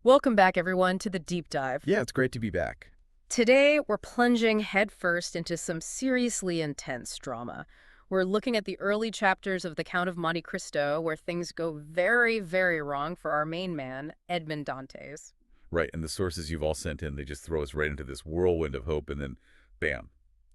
Welcome back, everyone, to the deep dive. Yeah, it's great to be back. Today, we're plunging headfirst into some seriously intense drama. We're looking at the early chapters of The Count of Monte Cristo, where things go very, very wrong for our main man, Edmond Dantès. Right, and the sources you've all sent in, they just throw us right into this whirlwind of hope, and then, bam,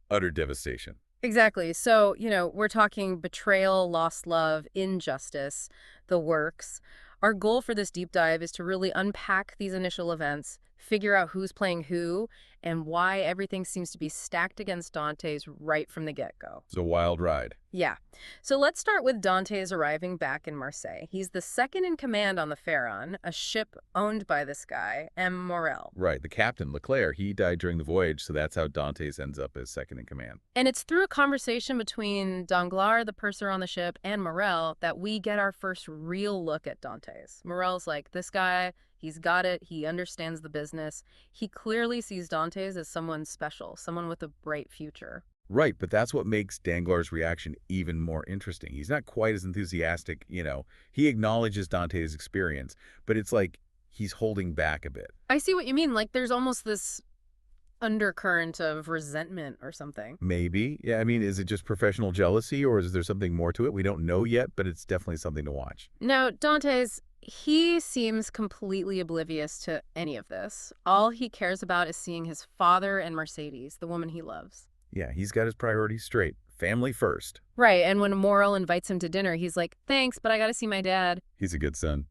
utter devastation. Exactly. So, we're talking betrayal, lost love, injustice, the works. Our goal for this deep dive is to really unpack these initial events, figure out who's playing who, and why everything seems to be stacked against Dante's right from the get-go. It's a wild ride. Yeah. So let's start with Dante's arriving back in Marseille. He's the second in command on the Pharaon, a ship owned by this guy, M. Morel. Right, the captain, Leclerc, he died during the voyage, so that's how Dantes ends up as second in command. And it's through a conversation between Danglars, the purser on the ship, and Morel that we get our first real look at Dantes. Morel's like, this guy, he's got it, he understands the business. He clearly sees Dantes as someone special, someone with a bright future. Right, but that's what makes Danglars' reaction even more interesting. He's not quite as enthusiastic, He acknowledges Dante's experience, but it's like he's holding back a bit. I see what you mean. Like, there's almost this undercurrent of resentment or something. Maybe. Yeah, I mean, is it just professional jealousy, or is there something more to it? We don't know yet, but it's definitely something to watch. Now, Dantes, he seems completely oblivious to any of this. All he cares about is seeing his father and Mercédès, the woman he loves. Yeah, he's got his priorities straight. Family first. Right, and when Morel invites him to dinner, he's like, thanks, but I gotta see my dad. He's a good son.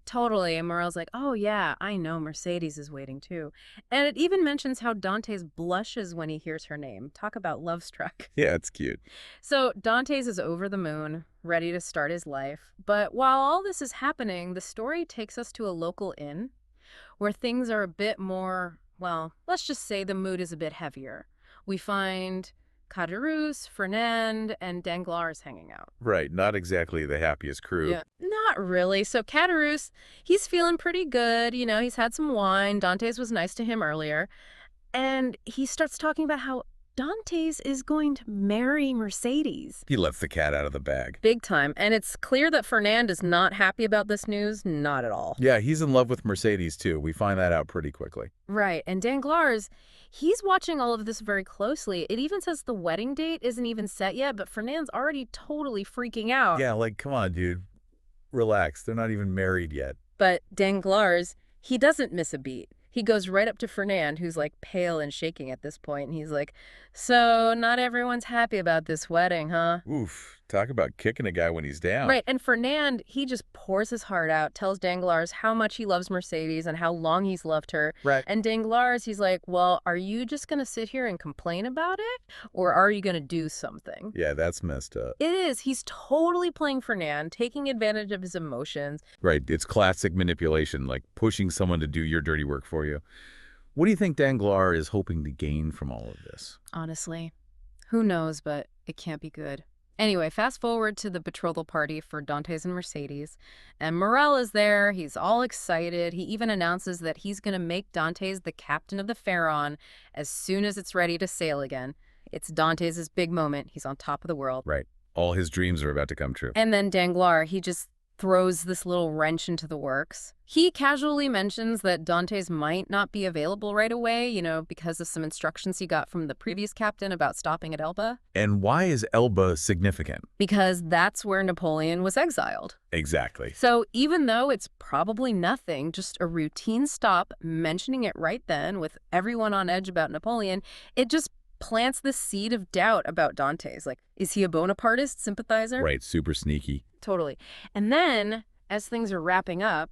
Totally, and Morel's like, oh yeah, I know, Mercédès is waiting too. And it even mentions how Dantes blushes when he hears her name. Talk about love struck. Yeah, it's cute. So Dantes is over the moon, ready to start his life. But while all this is happening, the story takes us to a local inn where things are a bit more, well, let's just say the mood is a bit heavier. We find Caderousse, Fernand, and Danglars hanging out. Right, not exactly the happiest crew. Yeah, not really. So Caderousse, he's feeling pretty good. He's had some wine. Dantes was nice to him earlier. And he starts talking about how Dantes is going to marry Mercédès. He lets the cat out of the bag. Big time. And it's clear that Fernand is not happy about this news. Not at all. Yeah, he's in love with Mercédès, too. We find that out pretty quickly. Right. And Danglars, he's watching all of this very closely. It even says the wedding date isn't even set yet, but Fernand's already totally freaking out. Yeah, like, come on, dude. Relax. They're not even married yet. But Danglars, he doesn't miss a beat. He goes right up to Fernand, who's like pale and shaking at this point, and he's like, so not everyone's happy about this wedding, huh? Oof. Talk about kicking a guy when he's down. Right, and Fernand, he just pours his heart out, tells Danglars how much he loves Mercédès and how long he's loved her. Right. And Danglars, he's like, well, are you just going to sit here and complain about it? Or are you going to do something? Yeah, that's messed up. It is. He's totally playing Fernand, taking advantage of his emotions. Right. It's classic manipulation, like pushing someone to do your dirty work for you. What do you think Danglars is hoping to gain from all of this? Honestly, who knows, but it can't be good. Anyway, fast forward to the betrothal party for Dantes and Mercédès, and Morel is there. He's all excited. He even announces that he's going to make Dantes the captain of the Pharaon as soon as it's ready to sail again. It's Dantes' big moment. He's on top of the world. Right. All his dreams are about to come true. And then Danglars, he just throws this little wrench into the works. He casually mentions that Dantes might not be available right away, because of some instructions he got from the previous captain about stopping at Elba. And why is Elba significant? Because that's where Napoleon was exiled. Exactly. So even though it's probably nothing, just a routine stop, mentioning it right then with everyone on edge about Napoleon, it just plants the seed of doubt about Dantes. Like, is he a Bonapartist sympathizer? Right, super sneaky. Totally. And then, as things are wrapping up,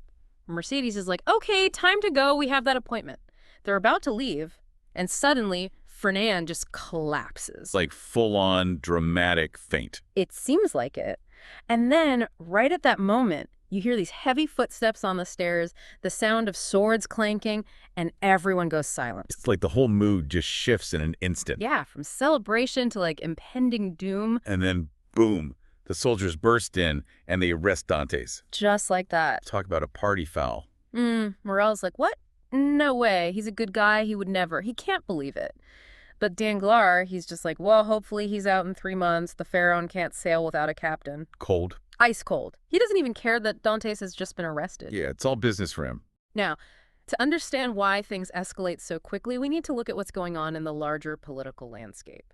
Mercédès is like, okay, time to go. We have that appointment. They're about to leave, and suddenly, Fernand just collapses. Like full-on dramatic faint. It seems like it. And then, right at that moment, you hear these heavy footsteps on the stairs, the sound of swords clanking, and everyone goes silent. It's like the whole mood just shifts in an instant. Yeah, from celebration to like impending doom. And then, boom, the soldiers burst in and they arrest Dantes. Just like that. Talk about a party foul. Morel's like, what? No way. He's a good guy. He would never. He can't believe it. But Danglars, he's just like, well, hopefully he's out in 3 months. The Pharaon can't sail without a captain. Cold. Ice cold. He doesn't even care that Dantes has just been arrested. Yeah, it's all business for him. Now, To understand why things escalate so quickly, we need to look at what's going on in the larger political landscape.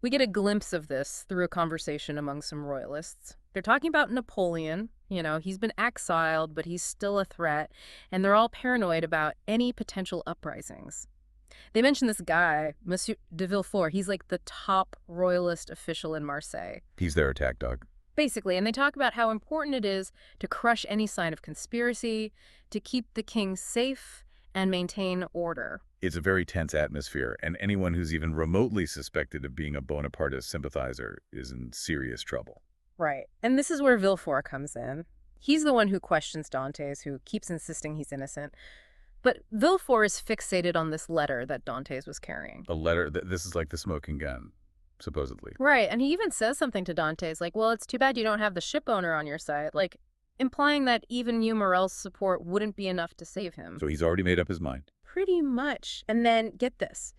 We get a glimpse of this through a conversation among some royalists. They're talking about Napoleon. He's been exiled, but he's still a threat, and they're all paranoid about any potential uprisings. They mention this guy, Monsieur de Villefort. He's like the top royalist official in Marseille. He's their attack dog. Basically, and they talk about how important it is to crush any sign of conspiracy, to keep the king safe, and maintain order. It's a very tense atmosphere, and anyone who's even remotely suspected of being a Bonapartist sympathizer is in serious trouble. Right. And this is where Villefort comes in. He's the one who questions Dantès, who keeps insisting he's innocent. But Villefort is fixated on this letter that Dantès was carrying. A letter, this is like the smoking gun, supposedly. Right, and he even says something to Dantès, like, well, it's too bad you don't have the ship owner on your side, like, implying that even you, Morel's support wouldn't be enough to save him. So he's already made up his mind. Pretty much. And then, get this,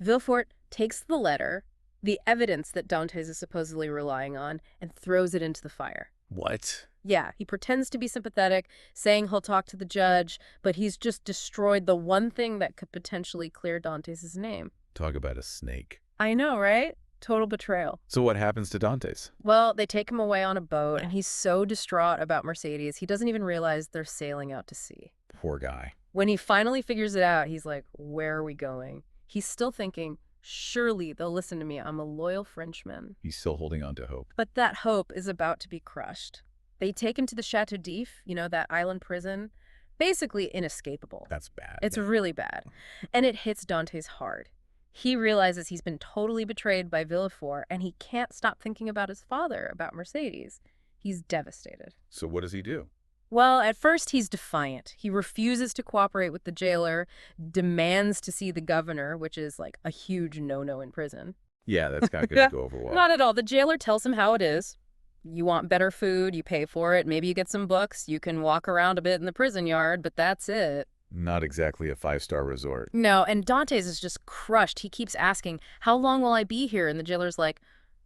Villefort takes the letter, the evidence that Dantès is supposedly relying on, and throws it into the fire. What? Yeah, he pretends to be sympathetic, saying he'll talk to the judge, but he's just destroyed the one thing that could potentially clear Dantès' name. Talk about a snake. I know, right? Total betrayal. So what happens to Dantès? Well, they take him away on a boat, and he's so distraught about Mercédès, he doesn't even realize they're sailing out to sea. Poor guy. When he finally figures it out, he's like, where are we going? He's still thinking, surely they'll listen to me. I'm a loyal Frenchman. He's still holding on to hope. But that hope is about to be crushed. They take him to the Château, that island prison. Basically inescapable. That's bad. It's really bad. And it hits Dantès hard. He realizes he's been totally betrayed by Villefort, and he can't stop thinking about his father, about Mercédès. He's devastated. So what does he do? Well, at first he's defiant. He refuses to cooperate with the jailer, demands to see the governor, which is like a huge no-no in prison. Yeah, that's not going to go over well. Not at all. The jailer tells him how it is. You want better food, you pay for it, maybe you get some books, you can walk around a bit in the prison yard, but that's it. Not exactly a five-star resort. No, and Dantès is just crushed. He keeps asking, how long will I be here? And the jailer's like,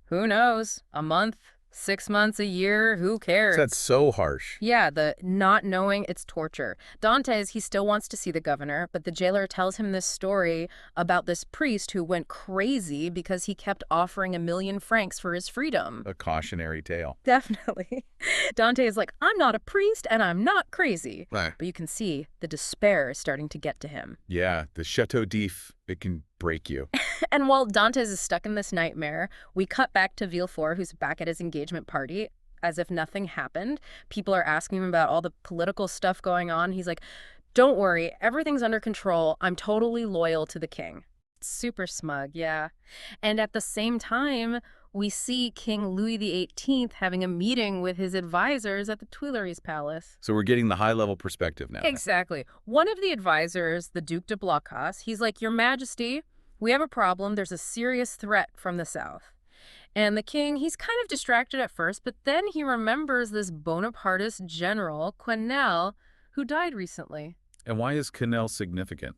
who knows? A month? 6 months, a year, who cares? That's so harsh. Yeah, the not knowing, it's torture. Dantès, he still wants to see the governor, but the jailer tells him this story about this priest who went crazy because he kept offering 1,000,000 francs for his freedom. A cautionary tale. Definitely. Dantès is like, I'm not a priest and I'm not crazy. Right. But you can see the despair is starting to get to him. Yeah, the Château d'If, it can break you. And while Dantès is stuck in this nightmare, we cut back to Villefort, who's back at his engagement party, as if nothing happened. People are asking him about all the political stuff going on. He's like, don't worry, everything's under control. I'm totally loyal to the king. Super smug, yeah. And at the same time, we see King Louis XVIII having a meeting with his advisors at the Tuileries Palace. So we're getting the high-level perspective now. Exactly. One of the advisors, the Duc de Blocas, he's like, Your Majesty, we have a problem. There's a serious threat from the south. And the king, he's kind of distracted at first, but then he remembers this Bonapartist general, Quesnel, who died recently. And why is Quesnel significant?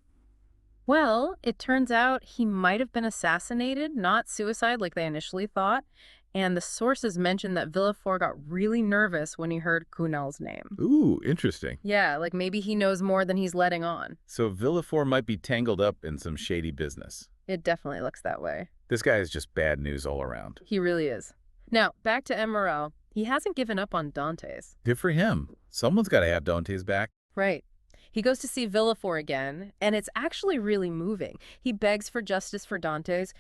Well, it turns out he might have been assassinated, not suicide like they initially thought. And the sources mention that Villefort got really nervous when he heard Quesnel's name. Ooh, interesting. Yeah, like maybe he knows more than he's letting on. So Villefort might be tangled up in some shady business. It definitely looks that way. This guy is just bad news all around. He really is. Now, back to Morel. He hasn't given up on Dantès. Good for him. Someone's got to have Dantès back. Right. He goes to see Villefort again, and it's actually really moving. He begs for justice for Dantès,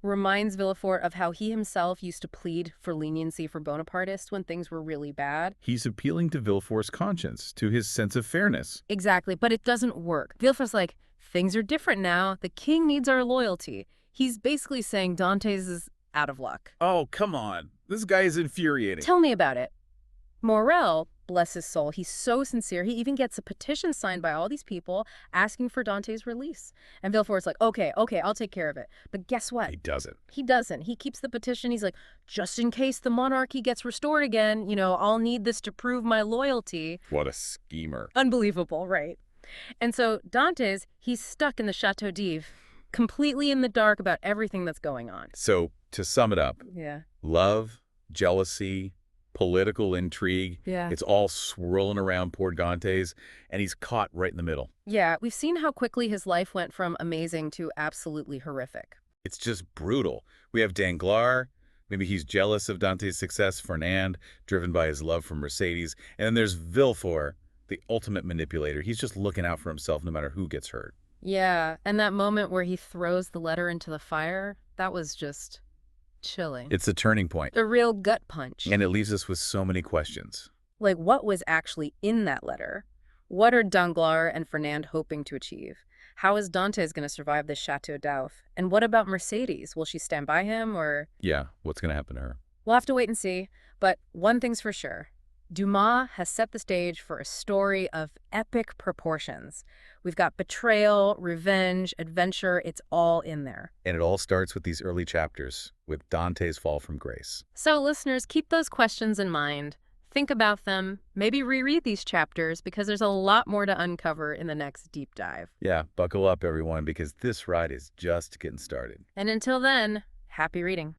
reminds Villefort of how he himself used to plead for leniency for Bonapartists when things were really bad. He's appealing to Villefort's conscience, to his sense of fairness. Exactly, but it doesn't work. Villefort's like, things are different now. The king needs our loyalty. He's basically saying Dantès is out of luck. Oh, come on. This guy is infuriating. Tell me about it. Morel, bless his soul, he's so sincere. He even gets a petition signed by all these people asking for Dantès' release. And Villefort's like, okay, I'll take care of it. But guess what? He doesn't. He doesn't. He keeps the petition. He's like, just in case the monarchy gets restored again, I'll need this to prove my loyalty. What a schemer. Unbelievable, right? And so Dantès, he's stuck in the Château d'If, completely in the dark about everything that's going on. So, to sum it up, Yeah. love, jealousy, political intrigue. Yeah. It's all swirling around poor Dante's, and he's caught right in the middle. Yeah, we've seen how quickly his life went from amazing to absolutely horrific. It's just brutal. We have Danglars. Maybe he's jealous of Dante's success, Fernand, driven by his love for Mercédès. And then there's Villefort, the ultimate manipulator. He's just looking out for himself no matter who gets hurt. Yeah, and that moment where he throws the letter into the fire, that was just chilling. It's a turning point, A real gut punch. and it leaves us with so many questions. Like, what was actually in that letter? What are Danglars and Fernand hoping to achieve? How is Dantes going to survive this Château d'Auf? And what about Mercédès? Will she stand by him, or... Yeah, what's going to happen to her? We'll have to wait and see. But one thing's for sure. Dumas has set the stage for a story of epic proportions. We've got betrayal, revenge, adventure. It's all in there. And it all starts with these early chapters, with Dante's fall from grace. So, listeners, keep those questions in mind. Think about them. Maybe reread these chapters because there's a lot more to uncover in the next deep dive. Yeah, buckle up, everyone, because this ride is just getting started. And until then, happy reading.